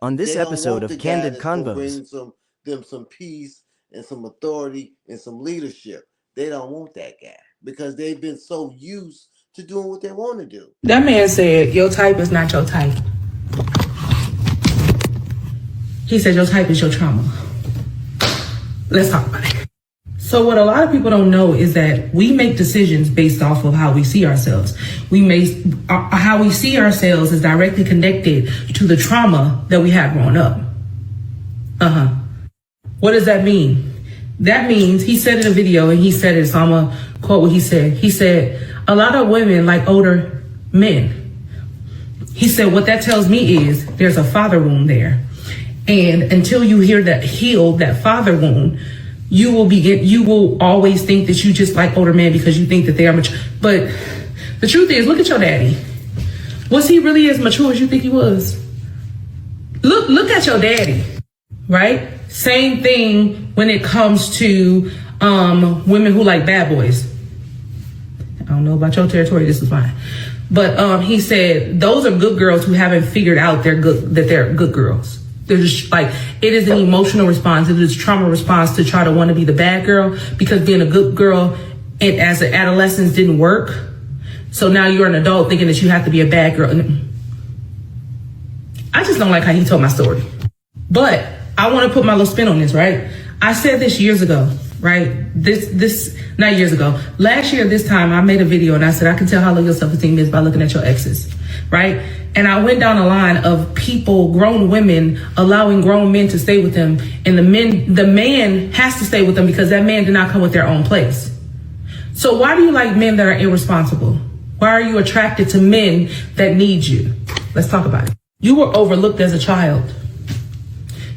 On this They don't episode want the of guy Candid that's gonna Convos, bring them some peace and some authority and some leadership. They don't want that guy because they've been so used to doing what they want to do. That man said, your type is not your type. He said, your type is your trauma. Let's talk about it. So what a lot of people don't know is that we make decisions based off of how we see ourselves. How we see ourselves is directly connected to the trauma that we had growing up. What does that mean? That means, he said in a video, and he said it, so I'm gonna quote what he said. He said, a lot of women like older men. He said, what that tells me is there's a father wound there. And until you heal that father wound, you will always think that you just like older men because you think that they are mature. But the truth is, look at your daddy. Was he really as mature as you think he was? Look at your daddy, right? Same thing when it comes to women who like bad boys. I don't know about your territory, this is fine. But he said those are good girls who haven't figured out they're good girls. They're just like, it is an emotional response. It is trauma response to try to want to be the bad girl because being a good girl as an adolescent didn't work. So now you're an adult thinking that you have to be a bad girl. I just don't like how he told my story. But I want to put my little spin on this, right? I said this years ago, right? Not years ago. Last year, this time, I made a video and I said, I can tell how low your self-esteem is by looking at your exes, right? And I went down a line of people, grown women, allowing grown men to stay with them. And the man has to stay with them because that man did not come with their own place. So why do you like men that are irresponsible? Why are you attracted to men that need you? Let's talk about it. You were overlooked as a child.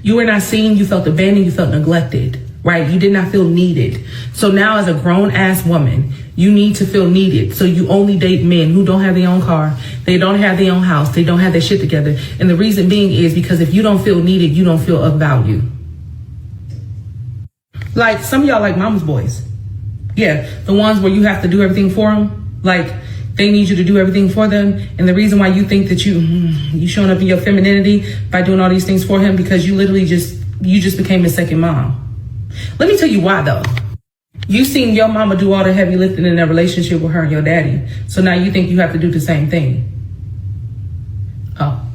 You were not seen, you felt abandoned, you felt neglected, right? You did not feel needed. So now as a grown ass woman, you need to feel needed. So you only date men who don't have their own car. They don't have their own house. They don't have their shit together. And the reason being is because if you don't feel needed, you don't feel of value. Like some of y'all like mama's boys. Yeah, the ones where you have to do everything for them. Like they need you to do everything for them. And the reason why you think that you showing up in your femininity by doing all these things for him because you literally just became his second mom. Let me tell you why though. You seen your mama do all the heavy lifting in that relationship with her and your daddy. So now you think you have to do the same thing. Oh.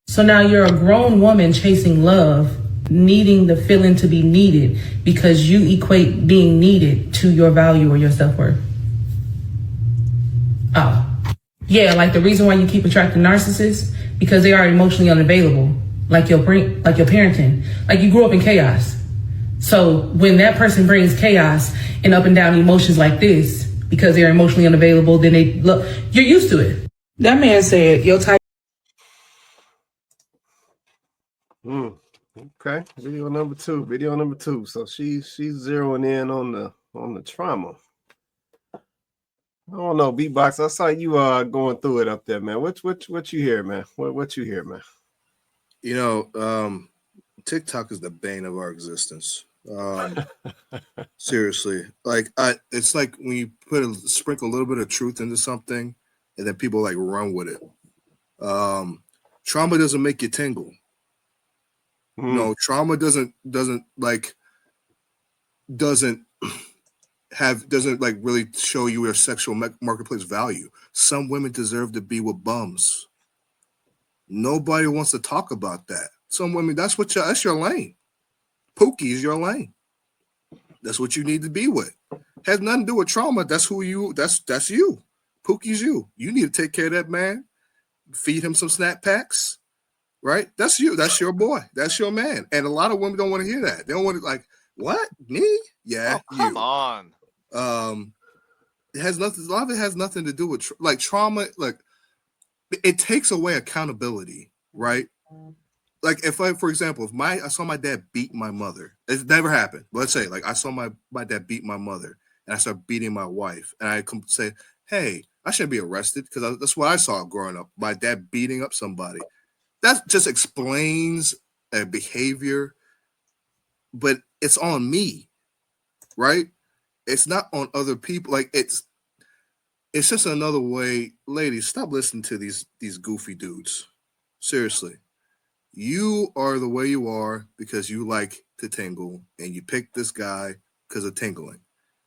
So now you're a grown woman chasing love, needing the feeling to be needed because you equate being needed to your value or your self-worth. Oh. Yeah, like the reason why you keep attracting narcissists, because they are emotionally unavailable, like your parenting. Like you grew up in chaos. So when that person brings chaos and up and down emotions like this, because they're emotionally unavailable, then you're used to it. That man said, your type. Okay, video number two. So she's zeroing in on the trauma. I don't know, B-Box. I saw you going through it up there, man. What you hear, man? What you hear, man? You know, TikTok is the bane of our existence. Seriously, like it's like when you sprinkle a little bit of truth into something, and then people like run with it. Trauma doesn't make you tingle. No, trauma doesn't really show you your sexual marketplace value. Some women deserve to be with bums. Nobody wants to talk about that. Some women, that's your lane. Pookie is your lane. That's what you need to be with. Has nothing to do with trauma. That's you. Pookie's you. You need to take care of that man. Feed him some snack packs. Right? That's you. That's your boy. That's your man. And a lot of women don't want to hear that. They don't want to like, what? Me? Yeah. Oh, come on. It has nothing. A lot of it has nothing to do with like trauma. Like it takes away accountability, right? Like for example, if I saw my dad beat my mother, it never happened. But let's say like I saw my dad beat my mother, and I started beating my wife, and I come say, hey, I shouldn't be arrested because that's what I saw growing up. My dad beating up somebody. That just explains a behavior, but it's on me, right? It's not on other people. Like it's just another way. Ladies, stop listening to these goofy dudes. Seriously, You are the way you are because you like to tingle, and you picked this guy because of tingling.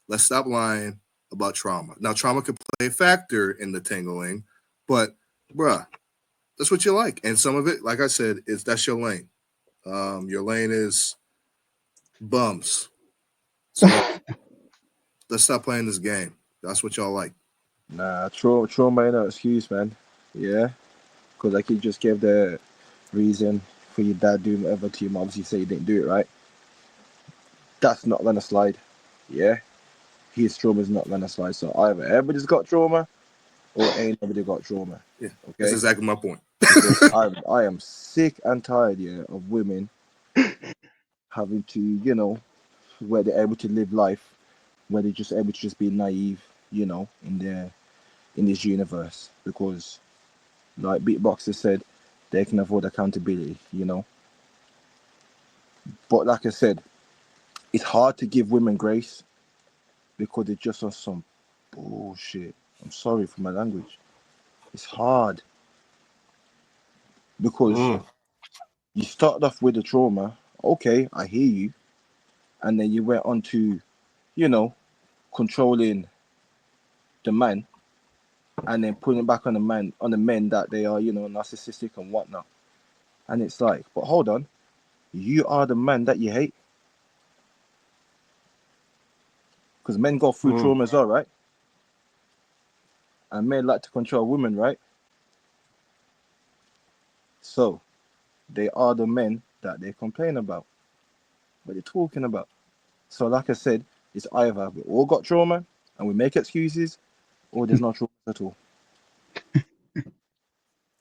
Let's stop lying about trauma. Now, trauma could play a factor in the tingling, but bruh, that's what you like. And some of it, like I said, is that's your lane. Your lane is bums. So let's stop playing this game. That's what y'all like. Nah, trauma ain't no excuse, man. Yeah, because like you just gave the reason for your dad doing whatever to you. Obviously, say you didn't do it right. That's not gonna slide. Yeah, his trauma's not gonna slide. So either everybody's got trauma, or ain't nobody got trauma. Yeah, Okay, that's exactly my point. I am sick and tired, yeah, of women having to, where they're able to live life, where they're just able to just be naive, in this universe, because like Beatboxer said, they can avoid accountability, But like I said, it's hard to give women grace because they're just on some bullshit. I'm sorry for my language. It's hard because you started off with the trauma. Okay, I hear you, and then you went on to, controlling the man, and then putting it back on the men that they are, narcissistic and whatnot. And it's like, but hold on, you are the man that you hate, because men go through trauma as well, right? And men like to control women, right? So they are the men that they complain about, what they're talking about. So like I said, it's either we all got trauma and we make excuses, or there's no trauma at all.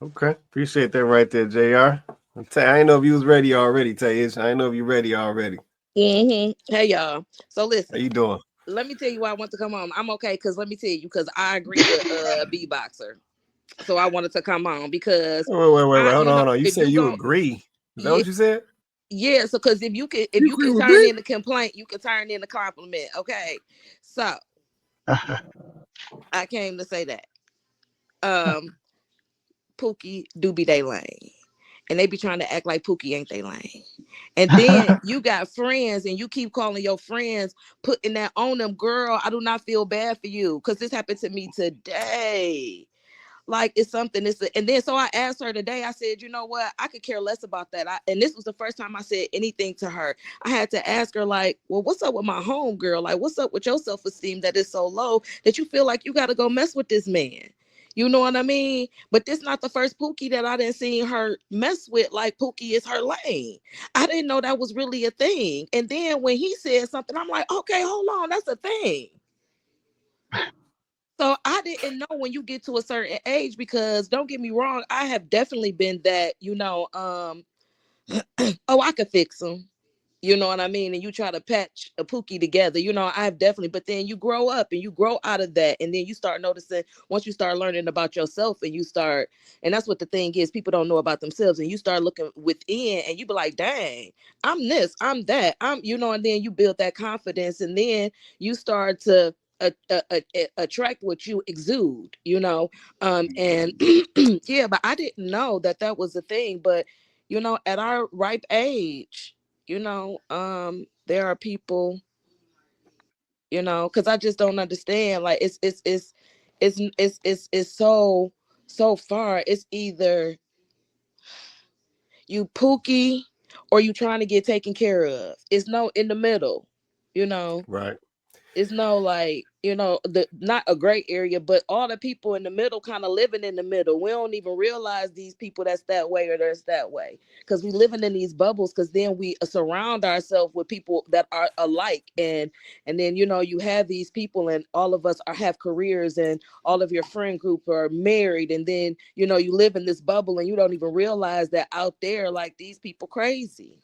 Okay, appreciate that right there, JR. I didn't know if you was ready already, Tayish. I didn't know if you ready already. Hey y'all. So listen, How you doing? let me tell you why I want to come on. I'm okay because let me tell you, because I agree with B-Boxer. So I wanted to come on because Wait. Hold on. You said you agree. Is that what you said? Yeah, so because if you can turn in the complaint, you can turn in the compliment. Okay. So I came to say that. Pookie do be they lane. And they be trying to act like Pookie ain't they lane. And then you got friends and you keep calling your friends, putting that on them. Girl, I do not feel bad for you because this happened to me today. Like it's something. And then so I asked her today, I said, you know what? I could care less about that. And this was the first time I said anything to her. I had to ask her, like, well, what's up with my home girl? Like, what's up with your self-esteem that is so low that you feel like you got to go mess with this man? You know what I mean? But this not the first Pookie that I didn't see her mess with. Like Pookie is her lane. I didn't know that was really a thing. And then when he said something, I'm like, okay, hold on, that's a thing. So I didn't know when you get to a certain age, because don't get me wrong, I have definitely been that, oh, I could fix him. You know what I mean? And you try to patch a Pookie together. I've definitely, but then you grow up and you grow out of that. And then you start noticing, once you start learning about yourself and that's what the thing is, people don't know about themselves. And you start looking within and you be like, dang, I'm this, I'm that, and then you build that confidence and then you start to attract what you exude, and yeah, but I didn't know that was a thing. But, at our ripe age, there are people, because I just don't understand. Like it's so far. It's either you Pookie or you trying to get taken care of. It's no in the middle, Right. It's no like, not a gray area, but all the people in the middle kind of living in the middle. We don't even realize these people that's that way or that's that way, because we living in these bubbles, because then we surround ourselves with people that are alike. And then, you have these people and all of us have careers and all of your friend group are married. And then, you live in this bubble and you don't even realize that out there, like these people crazy.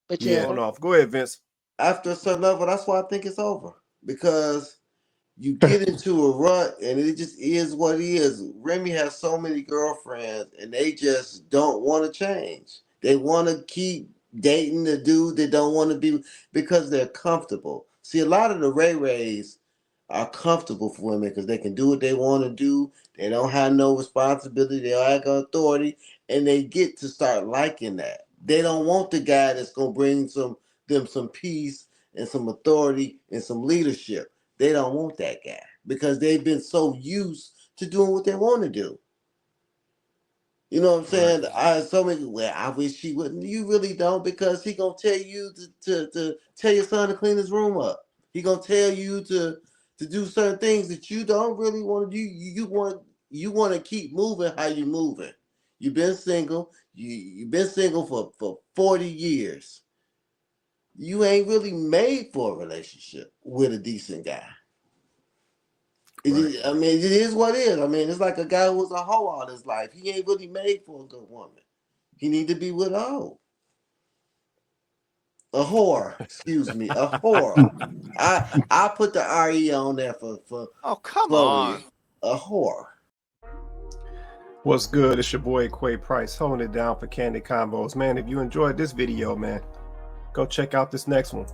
But yeah. Going off. Go ahead, Vince. After a certain level, that's why I think it's over, because you get into a rut and it just is what it is. Remy has so many girlfriends and they just don't want to change. They want to keep dating the dude they don't want to be, because they're comfortable. See, a lot of the Ray Rays are comfortable for women because they can do what they want to do. They don't have no responsibility. They don't have authority, and they get to start liking that. They don't want the guy that's gonna bring them some peace and some authority and some leadership. They don't want that guy because they've been so used to doing what they want to do. You know what I'm saying? Well, I wish he wouldn't. You really don't, because he gonna tell you to tell your son to clean his room up. He gonna tell you to do certain things that you don't really want to do. You want to keep moving how you moving. You've been single. You've been single for 40 years. You ain't really made for a relationship with a decent guy. Right. I mean, it is what it is. I mean, it's like a guy who was a hoe all his life. He ain't really made for a good woman. He need to be with a hoe. A whore, excuse me, a whore. I put the RE on there for Oh, come Chloe. on. A whore. What's good? It's your boy Quay Price, holding it down for Candid Convos. Man, if you enjoyed this video, man, go check out this next one.